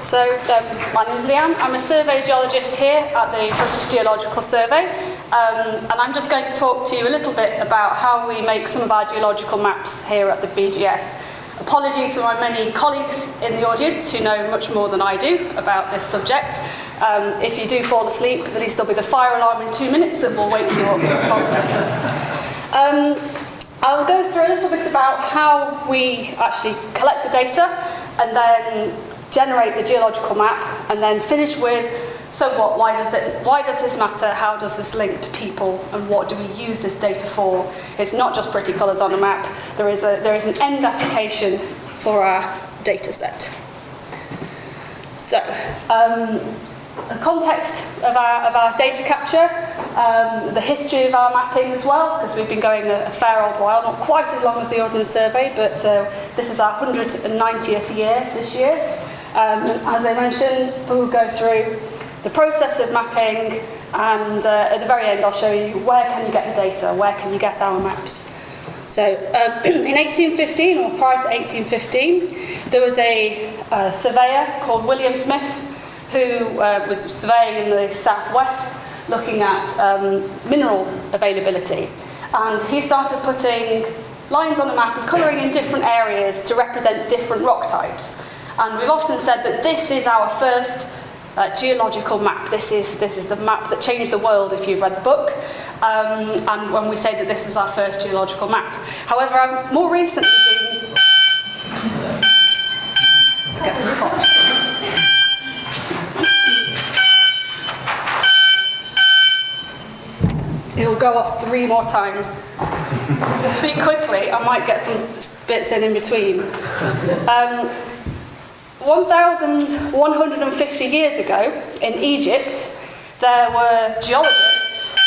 So my name is Leanne. I'm a survey geologist here at the British Geological Survey, and I'm just going to talk to you a little bit about how we make some of our geological maps here at the BGS. Apologies for my many colleagues in the audience who know much more than I do about this subject. If you do fall asleep, at least there'll be the fire alarm in 2 minutes that will wake you up. I'll go through a little bit about how we actually collect the data and then generate the geological map, and then finish with, so what, why does this matter, how does this link to people, and what do we use this data for? It's not just pretty colours on a map, there is an end application for our data set. So, the context of our data capture, the history of our mapping as well, because we've been going a fair old while, not quite as long as the Ordnance Survey, but this is our 190th year this year. As I mentioned, we'll go through the process of mapping, and at the very end I'll show you where can you get the data, where can you get our maps. So in 1815, or prior to 1815, there was a surveyor called William Smith who was surveying in the southwest looking at mineral availability. And he started putting lines on the map and colouring in different areas to represent different rock types. And we've often said that this is our first geological map. This is the map that changed the world, if you've read the book. And when we say that this is our first geological map. However, I've more recently been... Let's get some props. It'll go off 3 more times. To speak quickly, I might get some bits in between. 1,150 years ago, in Egypt, there were geologists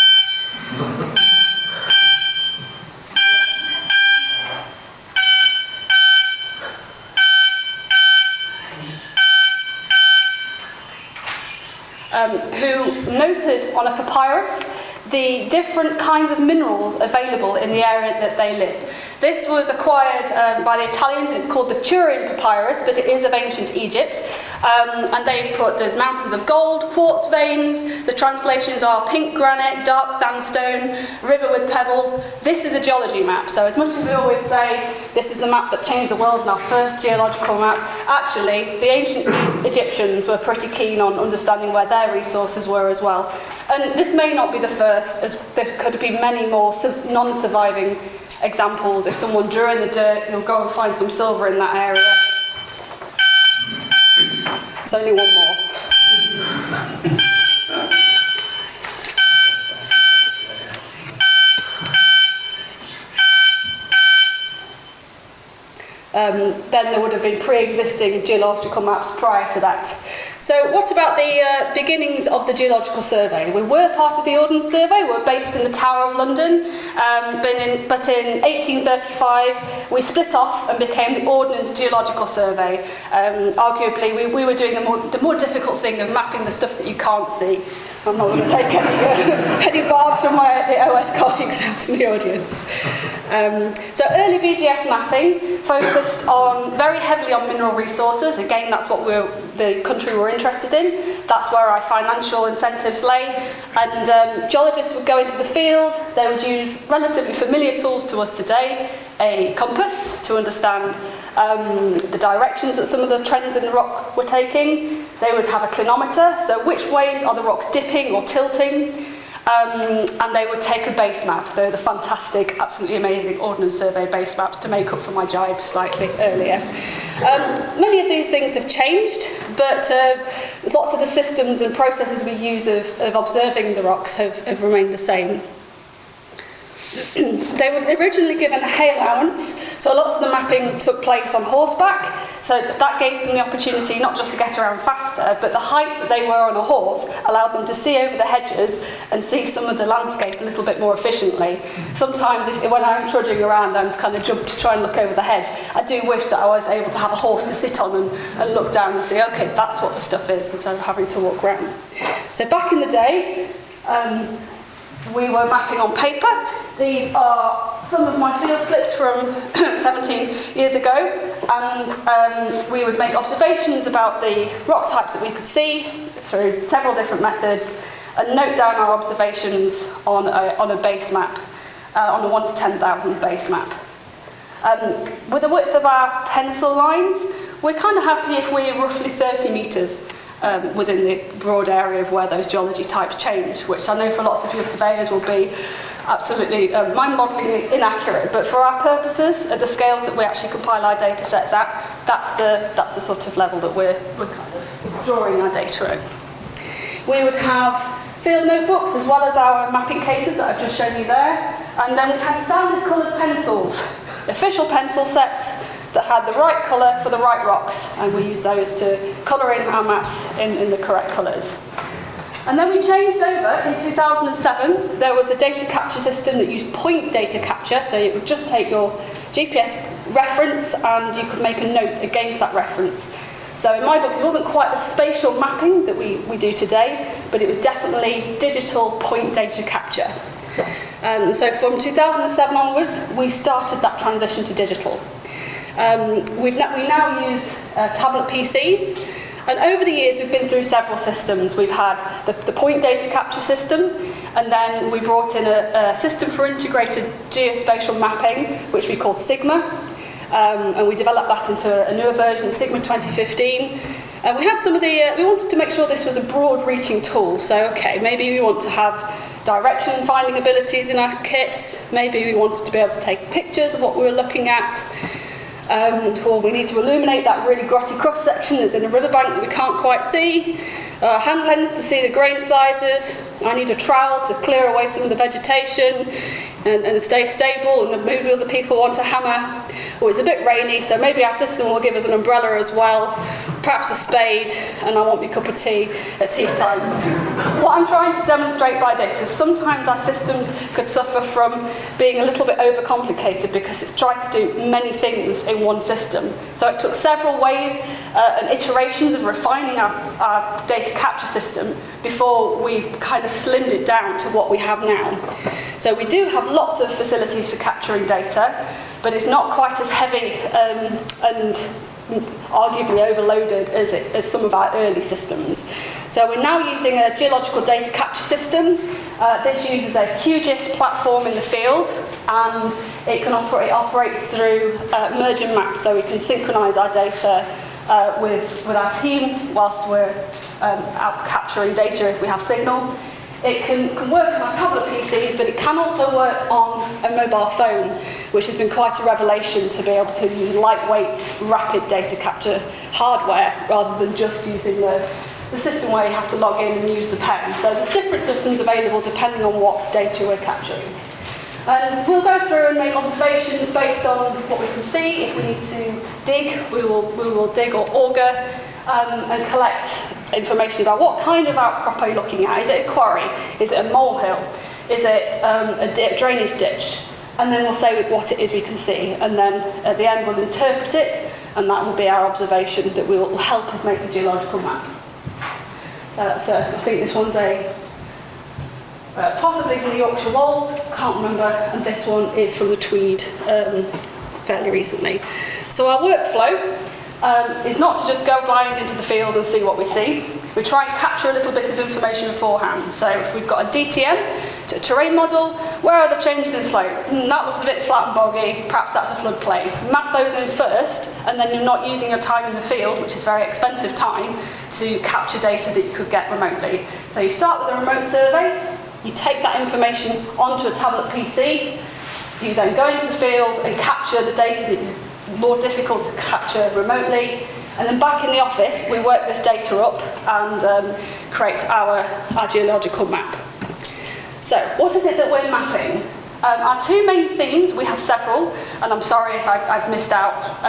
who noted on a papyrus the different kinds of minerals available in the area that they lived. This was acquired by the Italians. It's called the Turin papyrus, but it is of ancient Egypt. And they've put, there's mountains of gold, quartz veins, the translations are pink granite, dark sandstone, river with pebbles. This is a geology map. So as much as we always say, this is the map that changed the world and our first geological map, actually, the ancient Egyptians were pretty keen on understanding where their resources were as well. And this may not be the first, as there could be many more non-surviving examples. If someone drew in the dirt, you'll go and find some silver in that area. There's only one more. Then there would have been pre-existing geological maps prior to that. So what about the beginnings of the Geological Survey? We were part of the Ordnance Survey, we were based in the Tower of London, but in 1835 we split off and became the Ordnance Geological Survey. Arguably we were doing the more difficult thing of mapping the stuff that you can't see. I'm not going to take any barbs from my OS colleagues out in the audience. So early BGS mapping focused very heavily on mineral resources. Again, that's what the country we're interested in. That's where our financial incentives lay. And geologists would go into the field. They would use relatively familiar tools to us today. A compass to understand the directions that some of the trends in the rock were taking. They would have a clinometer, so which ways are the rocks dipping or tilting. And they would take a base map. They're the fantastic, absolutely amazing Ordnance Survey base maps to make up for my jibe slightly earlier. Many of these things have changed, but lots of the systems and processes we use of observing the rocks have remained the same. They were originally given a hay allowance, so lots of the mapping took place on horseback, so that gave them the opportunity not just to get around faster, but the height that they were on a horse allowed them to see over the hedges and see some of the landscape a little bit more efficiently. Sometimes when I'm trudging around and kind of jump to try and look over the hedge, I do wish that I was able to have a horse to sit on and look down and see, okay, that's what the stuff is, instead of having to walk around. So back in the day, we were mapping on paper. These are some of my field slips from 17 years ago, and we would make observations about the rock types that we could see through several different methods, and note down our observations on a base map, on a 1 to 10,000 base map. With the width of our pencil lines, we're kind of happy if we're roughly 30 metres within the broad area of where those geology types change, which I know for lots of your surveyors will be absolutely mind-bogglingly inaccurate, but for our purposes, at the scales that we actually compile our data sets at, that's the sort of level that we're kind of drawing our data at. We would have field notebooks as well as our mapping cases that I've just shown you there, and then we had standard coloured pencils, official pencil sets that had the right colour for the right rocks, and we used those to colour in our maps in the correct colours. And then we changed over in 2007. There was a data capture system that used point data capture, so it would just take your GPS reference and you could make a note against that reference. So in my books, it wasn't quite the spatial mapping that we do today, but it was definitely digital point data capture. So from 2007 onwards, we started that transition to digital. We now use tablet PCs, and over the years we've been through several systems. We've had the point data capture system, and then we brought in a system for integrated geospatial mapping, which we called Sigma, and we developed that into a newer version, Sigma 2015. And we had we wanted to make sure this was a broad-reaching tool. So, okay, maybe we want to have direction finding abilities in our kits. Maybe we wanted to be able to take pictures of what we were looking at. Or we need to illuminate that really grotty cross-section that's in a riverbank that we can't quite see. Hand lens to see the grain sizes. I need a trowel to clear away some of the vegetation and stay stable, and maybe other people want a hammer. Or it's a bit rainy, so maybe our system will give us an umbrella as well, perhaps a spade, and I want my cup of tea at tea time. What I'm trying to demonstrate by this is sometimes our systems could suffer from being a little bit overcomplicated because it's tried to do many things in one system. So it took several ways and iterations of refining our data capture system before we kind of slimmed it down to what we have now. So we do have lots of facilities for capturing data, but it's not quite as heavy and arguably overloaded as some of our early systems. So we're now using a geological data capture system. This uses a QGIS platform in the field, and it operates through Mergin Maps, so we can synchronise our data with our team whilst we're out capturing data if we have signal. It can work on our tablet PCs, but it can also work on a mobile phone, which has been quite a revelation to be able to use lightweight, rapid data capture hardware rather than just using the system where you have to log in and use the pen. So there's different systems available depending on what data we're capturing. And we'll go through and make observations based on what we can see. If we need to dig, we will dig or auger and collect information about what kind of outcrop are you looking at. Is it a quarry? Is it a molehill? Is it a drainage ditch? And then we'll say what it is we can see. And then at the end we'll interpret it, and that will be our observation that will help us make the geological map. So that's I think this one's possibly from the Yorkshire Wold, can't remember, and this one is from the Tweed fairly recently. So our workflow is not to just go blind into the field and see what we see. We try and capture a little bit of information beforehand. So if we've got a DTM, a terrain model, where are the changes in slope? That looks a bit flat and boggy, perhaps that's a floodplain. Map those in first, and then you're not using your time in the field, which is very expensive time, to capture data that you could get remotely. So you start with a remote survey, you take that information onto a tablet PC, you then go into the field and capture the data that is more difficult to capture remotely, and then back in the office we work this data up and create our geological map. So what is it that we're mapping? Our two main themes, we have several, and I'm sorry if I've missed out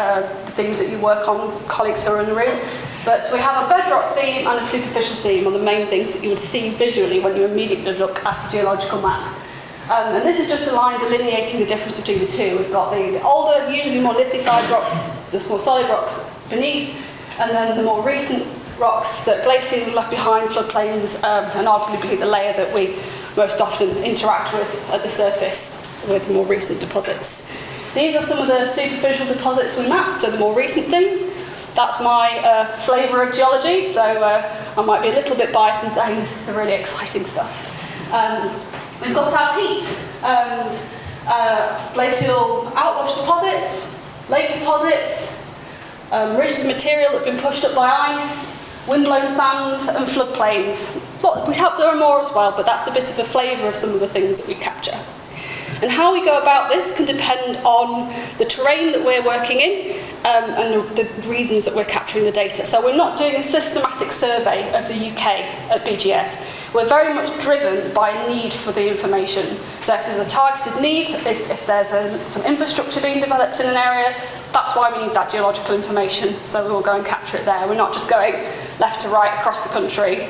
the themes that you work on, colleagues who are in the room, but we have a bedrock theme and a superficial theme on the main things that you would see visually when you immediately look at a geological map. And this is just a line delineating the difference between the two. We've got the older, usually more lithified rocks, the more solid rocks beneath, and then the more recent rocks that glaciers have left behind, floodplains, and arguably the layer that we most often interact with at the surface with more recent deposits. These are some of the superficial deposits we mapped, so the more recent things. That's my flavour of geology, so I might be a little bit biased in saying this is the really exciting stuff. We've got our peat and glacial outwash deposits, lake deposits, ridges of material that have been pushed up by ice, windblown sands and floodplains. There are more as well, but that's a bit of a flavour of some of the things that we capture. And how we go about this can depend on the terrain that we're working in and the reasons that we're capturing the data. So we're not doing a systematic survey of the UK at BGS. We're very much driven by a need for the information. So if there's a targeted need, if there's some infrastructure being developed in an area, that's why we need that geological information. So we'll go and capture it there. We're not just going left to right across the country,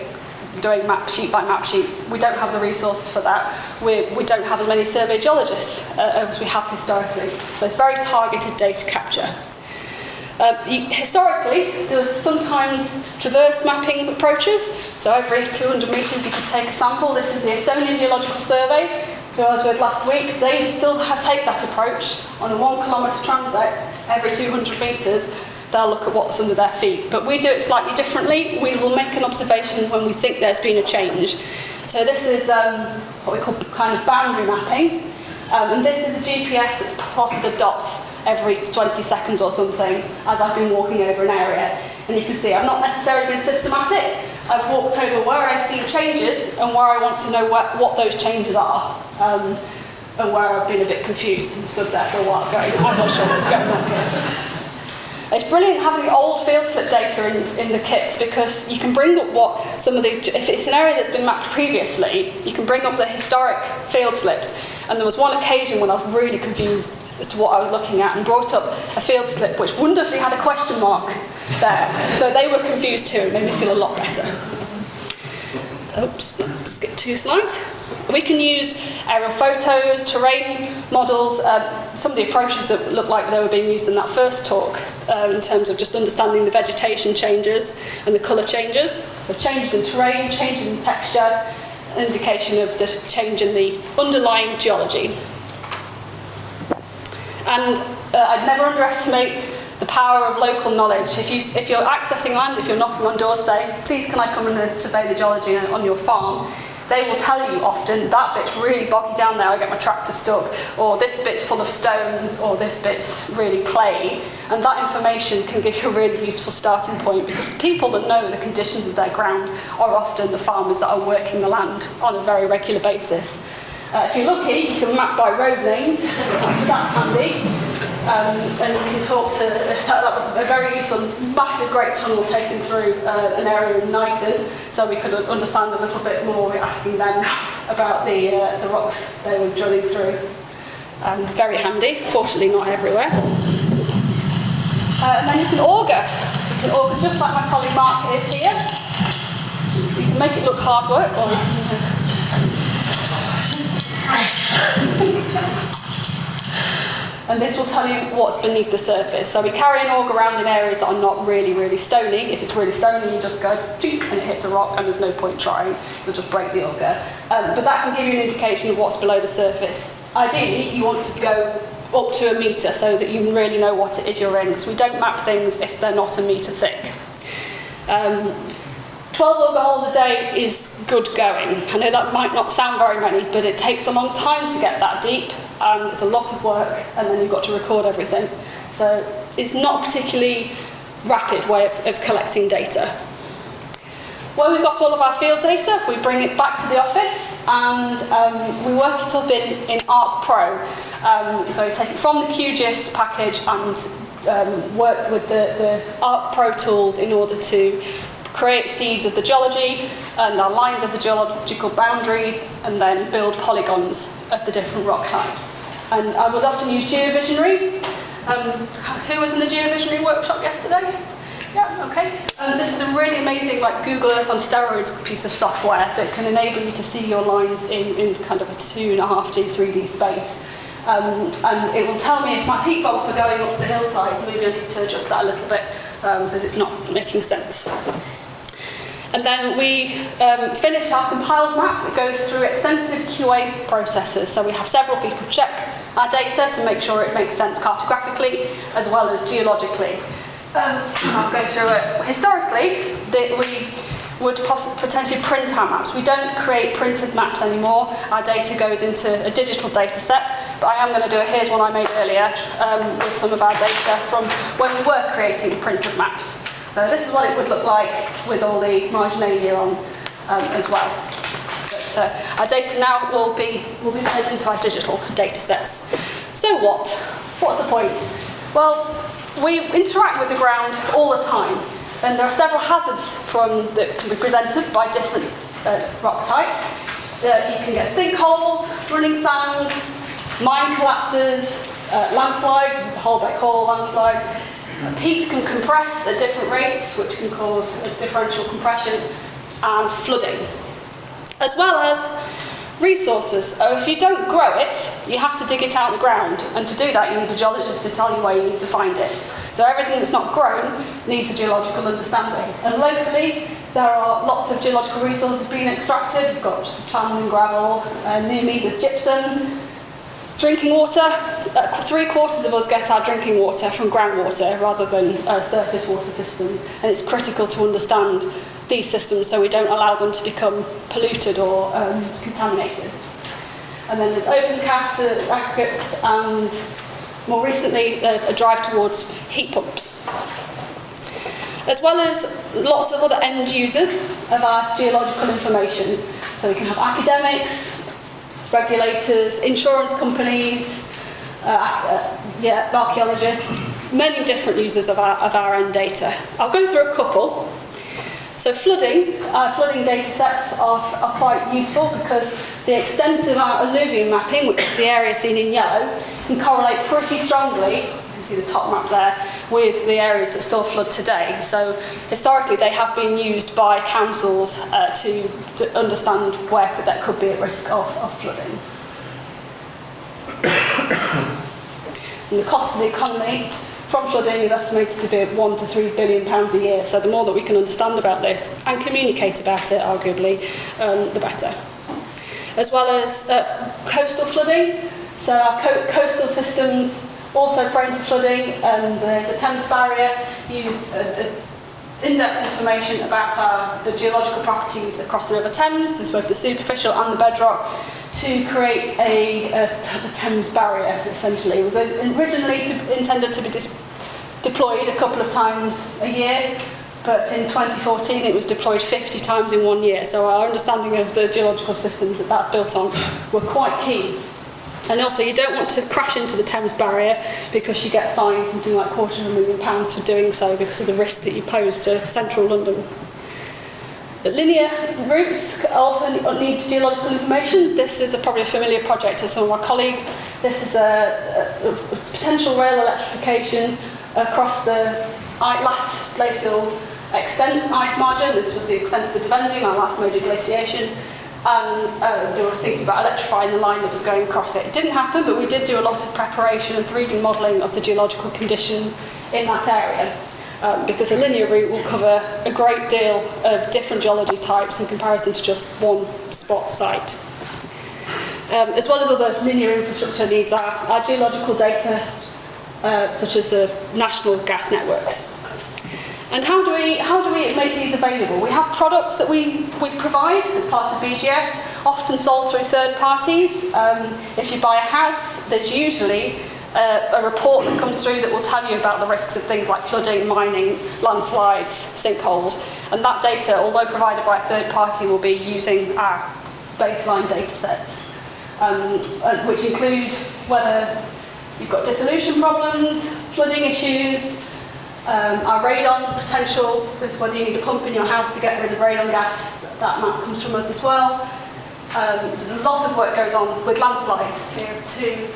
doing map sheet by map sheet. We don't have the resources for that. We don't have as many survey geologists as we have historically. So it's very targeted data capture. Historically, there was sometimes traverse mapping approaches. So every 200 metres you could take a sample. This is the Estonian Geological Survey, who I was with last week. They still take that approach on a 1 kilometre transect every 200 metres. They'll look at what's under their feet. But we do it slightly differently. We will make an observation when we think there's been a change. So this is what we call kind of boundary mapping. And this is a GPS that's plotted a dot every 20 seconds or something as I've been walking over an area. And you can see I've not necessarily been systematic. I've walked over where I've seen changes and where I want to know what those changes are. And where I've been a bit confused and stood there for a while going, I'm not sure what's going on here. It's brilliant having the old field slip data in the kits because you can bring up if it's an area that's been mapped previously, you can bring up the historic field slips. And there was one occasion when I was really confused as to what I was looking at and brought up a field slip which wonderfully had a question mark there. So they were confused too. It made me feel a lot better. Oops, let's skip 2 slides. We can use aerial photos, terrain models, some of the approaches that look like they were being used in that first talk in terms of just understanding the vegetation changes and the colour changes. So changes in terrain, changes in texture, indication of the change in the underlying geology. And I'd never underestimate the power of local knowledge. If you're accessing land, if you're knocking on doors saying, please can I come and survey the geology on your farm, they will tell you often, that bit's really boggy down there, I get my tractor stuck, or this bit's full of stones, or this bit's really clay. And that information can give you a really useful starting point because the people that know the conditions of their ground are often the farmers that are working the land on a very regular basis. If you're lucky, you can map by road names, so that's handy. And you can talk to, that was a very useful, massive great tunnel taken through an area in Knighton, so we could understand a little bit more, asking them about the rocks they were drilling through. Very handy, fortunately not everywhere. And then you can auger. You can auger just like my colleague Mark is here. You can make it look hard work, or you can and this will tell you what's beneath the surface. So we carry an auger around in areas that are not really, really stony. If it's really stony, you just go, and it hits a rock, and there's no point trying. You'll just break the auger. But that can give you an indication of what's below the surface. Ideally, you want to go up to 1 metre so that you really know what it is you're in. So we don't map things if they're not 1 metre thick. 12 auger holes a day is good going. I know that might not sound very many, but it takes a long time to get that deep. It's a lot of work, and then you've got to record everything. So it's not a particularly rapid way of collecting data. When we've got all of our field data, we bring it back to the office, and we work it up in ArcPRO. So we take it from the QGIS package and work with the ArcPRO tools in order to create seeds of the geology and our lines of the geological boundaries, and then build polygons of the different rock types. And I would often use GeoVisionary. Who was in the GeoVisionary workshop yesterday? Yeah, okay. This is a really amazing, like Google Earth on steroids piece of software that can enable you to see your lines in kind of a 2.5D 3D space. And it will tell me if my peat bogs are going up the hillside. Maybe I need to adjust that a little bit because it's not making sense. And then we finish our compiled map that goes through extensive QA processes. So we have several people check our data to make sure it makes sense cartographically as well as geologically. I'll go through it. Historically, we would potentially print our maps. We don't create printed maps anymore. Our data goes into a digital data set, but I am going to do here's one I made earlier with some of our data from when we were creating printed maps. So this is what it would look like with all the marginalia on as well. But our data now will be placed into our digital data sets. So what? What's the point? Well, we interact with the ground all the time, and there are several hazards that can be presented by different rock types. You can get sinkholes, running sand, mine collapses, landslides, this is the Holbeck Hall landslide. Peat can compress at different rates, which can cause differential compression and flooding, as well as resources. So if you don't grow it, you have to dig it out of the ground, and to do that you need a geologist to tell you where you need to find it. So everything that's not grown needs a geological understanding. And locally, there are lots of geological resources being extracted. We've got sand and gravel, near me there's gypsum. Drinking water, 3/4 of us get our drinking water from groundwater rather than surface water systems, and it's critical to understand these systems so we don't allow them to become polluted or contaminated. And then there's open cast aggregates, and more recently a drive towards heat pumps, as well as lots of other end users of our geological information. So we can have academics, regulators, insurance companies, archaeologists, many different users of our end data. I'll go through a couple. So flooding data sets are quite useful because the extent of our alluvium mapping, which is the area seen in yellow, can correlate pretty strongly, you can see the top map there, with the areas that still flood today. So historically they have been used by councils to understand where that could be at risk of flooding. And the cost of the economy from flooding is estimated to be £1 to £3 billion a year. So the more that we can understand about this and communicate about it, arguably, the better. As well as coastal flooding. So our coastal systems also prone to flooding, and the Thames Barrier used in-depth information about the geological properties across the River Thames, there's both the superficial and the bedrock, to create the Thames Barrier, essentially. It was originally intended to be deployed a couple of times a year, but in 2014 it was deployed 50 times in 1 year. So our understanding of the geological systems that that's built on were quite key. And also, you don't want to crash into the Thames Barrier because you get fined something like £250,000 for doing so because of the risk that you pose to central London. But linear routes also need geological information. This is probably a familiar project to some of our colleagues. This is a potential rail electrification across the last glacial extent, ice margin. This was the extent of the Devending, our last major glaciation. And they were thinking about electrifying the line that was going across it. It didn't happen, but we did do a lot of preparation and 3D modelling of the geological conditions in that area, because a linear route will cover a great deal of different geology types in comparison to just one spot site. As well as other linear infrastructure needs, our geological data, such as the national gas networks. And how do we make these available? We have products that we provide as part of BGS, often sold through third parties. If you buy a house, there's usually a report that comes through that will tell you about the risks of things like flooding, mining, landslides, sinkholes. And that data, although provided by a third party, will be using our baseline data sets, which include whether you've got dissolution problems, flooding issues, our radon potential, is whether you need a pump in your house to get rid of radon gas. That map comes from us as well. There's a lot of work goes on with landslides here too,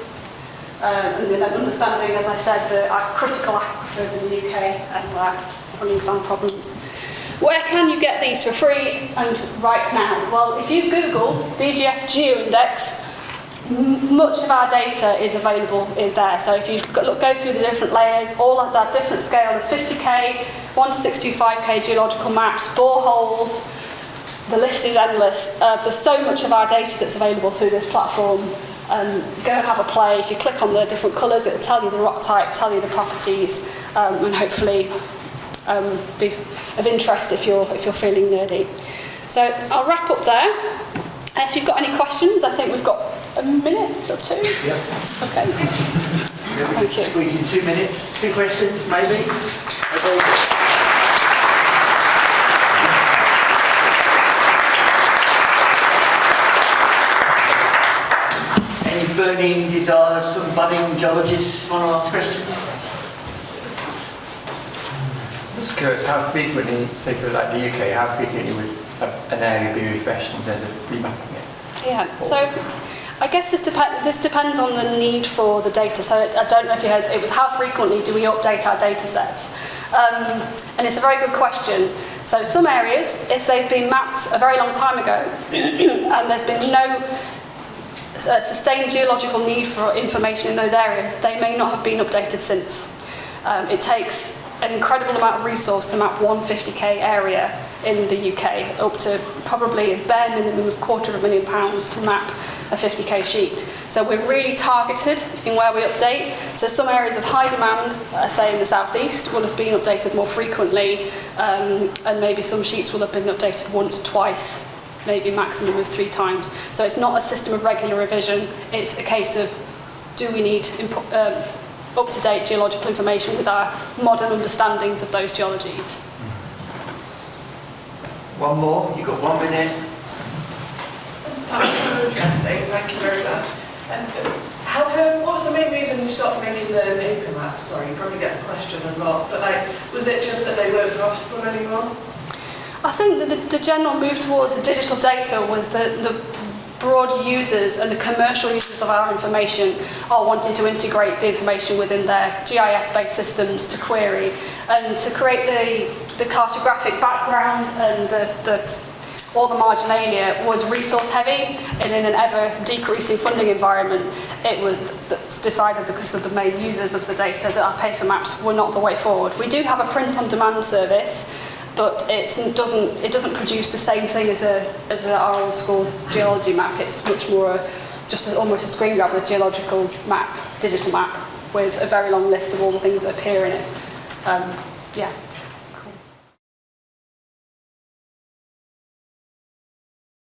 and then understanding, as I said, our critical aquifers in the UK and our running sand problems. Where can you get these for free and right now? Well, if you Google BGS GeoIndex, much of our data is available in there. So if you go through the different layers, all at that different scale of 50k, 165k geological maps, boreholes, the list is endless. There's so much of our data that's available through this platform. Go and have a play. If you click on the different colours, it'll tell you the rock type, tell you the properties, and hopefully be of interest if you're feeling nerdy. So I'll wrap up there. If you've got any questions, I think we've got a minute or two. Yeah. Okay. Thank you. Squeeze in 2 minutes. 2 questions, maybe. Okay. Any burning desires from budding geologists want to ask questions? I'm just curious, how frequently, say for like the UK, how frequently would an area be refreshed in terms of remapping it? Yeah, so I guess this depends on the need for the data. So I don't know if you heard, it was how frequently do we update our data sets? And it's a very good question. So some areas, if they've been mapped a very long time ago and there's been no sustained geological need for information in those areas, they may not have been updated since. It takes an incredible amount of resource to map one 50k area in the UK, up to probably a bare minimum of £250,000 to map a 50k sheet. So we're really targeted in where we update. So some areas of high demand, say in the southeast, will have been updated more frequently, and maybe some sheets will have been updated once, twice, maybe maximum of 3 times. So it's not a system of regular revision, it's a case of, do we need up-to-date geological information with our modern understandings of those geologies? One more, you've got 1 minute. That was so interesting, thank you very much. What was the main reason you stopped making the paper maps? Sorry, you probably get the question a lot, but was it just that they weren't profitable anymore? I think that the general move towards the digital data was the broad users and the commercial users of our information are wanting to integrate the information within their GIS-based systems to query and to create the cartographic background and all the marginalia was resource heavy, and in an ever decreasing funding environment it was decided, because of the main users of the data, that our paper maps were not the way forward. We do have a print on demand service, but it doesn't produce the same thing as our old school geology map. It's much more almost a screen grab with a geological map, digital map, with a very long list of all the things that appear in it. Yeah.